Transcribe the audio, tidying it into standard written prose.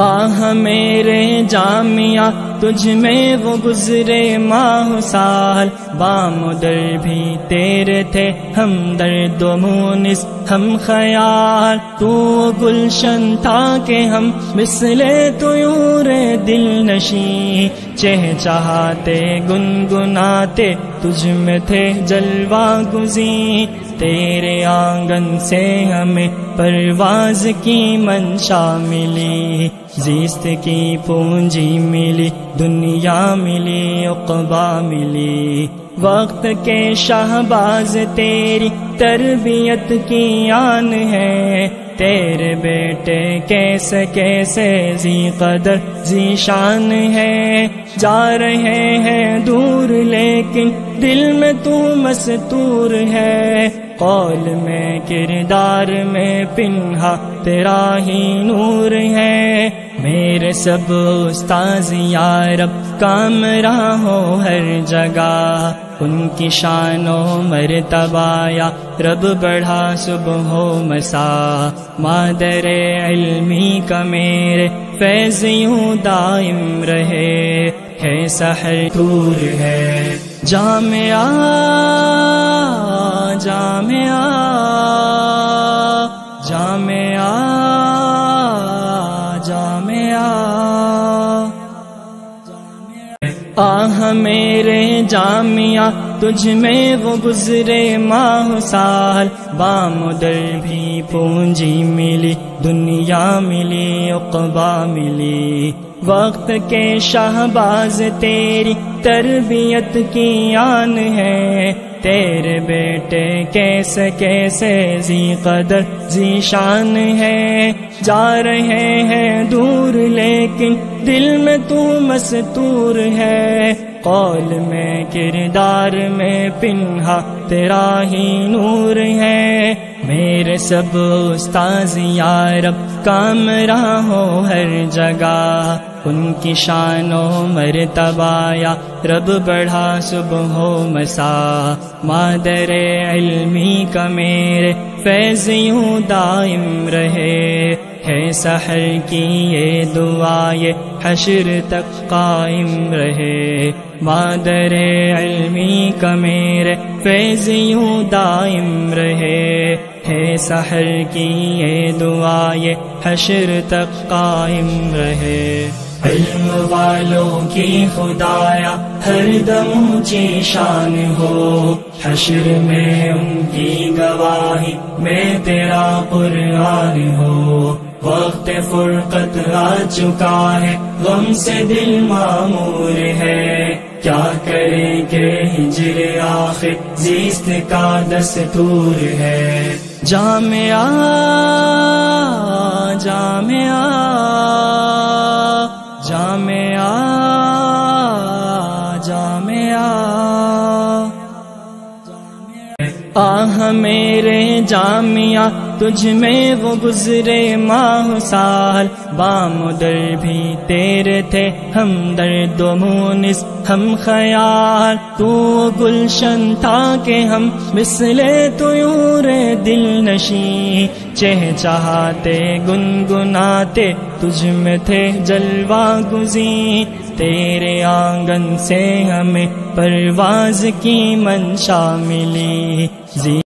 آہ میرے جامعہ تجھ میں وہ گزرے ماہ سال، بامدر بھی تیرے تھے ہم درد و مونس ہم خیال، تو گلشن تھا کہ ہم مثل طیور دل نشیں، چہچہاتے گنگناتے تجھ میں تھے جلوہ گزیں، تیرے آنگن سے ہمیں پرواز کی منشا ملی، زیست کی پونجی ملی، دنیا ملی، عقبہ ملی، وقت کے شہباز تیری تربیت کی آن ہے، تیرے بیٹے کیسے کیسے ذی قدر ذی شان ہے، جا رہے ہیں دور لیکن دل میں تو مستور ہے، قول میں کردار میں پنہا تیرا ہی نور ہے، میرے سب استاذ یا رب کامراں ہو ہر جگہ، ان کی شان و مرتبہ یا رب بڑھا صبح و مساء، مادر علمی کا میرے فیض یوں دائم رہے، ہے سحر دور ہے جامعہ جامعہ جامعہ جامعہ، آہ میرے جامعہ تجھ میں وہ گزرے ماہ سال، بامدر بھی پونجی ملی، دنیا ملی، عقبہ ملی، وقت کے شہباز تیری تربیت کی آن ہے، تیرے بیٹے کیسے کیسے ذی قدر ذی شان ہے، جا رہے ہیں دور لیکن دل میں تو مستور ہے، قول میں کردار میں پنہا تیرا ہی نور ہے، میرے سب استاذ یا رب کامراں ہو ہر جگہ، ان کی شان و مرتبہ یا رب بڑھا صبح و مساء، مادر علمی کا میرے فیض یوں دائم رہے، ہے سحر کی یہ دعا یہ حشر تک قائم رہے، مادر علمی کا میرے فیض یوں دائم رہے، ہے سحر کی یہ دعا یہ حشر تک قائم رہے، علم والوں کی خدایا ہر دم اونچی شان ہو، حشر میں ان کی گواہی میں تیرا قرآن ہو، وقت فرقت آ چکا ہے غم سے دل معمور ہے، کیا کریں کہ ہجر آخر زیست کا دستور ہے، جامعہ جامعہ جامعہ جامعہ، آہ میرے جامعہ تجھ میں وہ گزرے ماہ سال، بامدر بھی تیرے تھے ہم درد و مونس ہم خیال، تو گلشن تھا کہ ہم مثل طیور دل نشیں، چہچہاتے گنگناتے تجھ میں تھے جلوہ گزیں، تیرے آنگن سے ہمیں پرواز کی منشا ملی،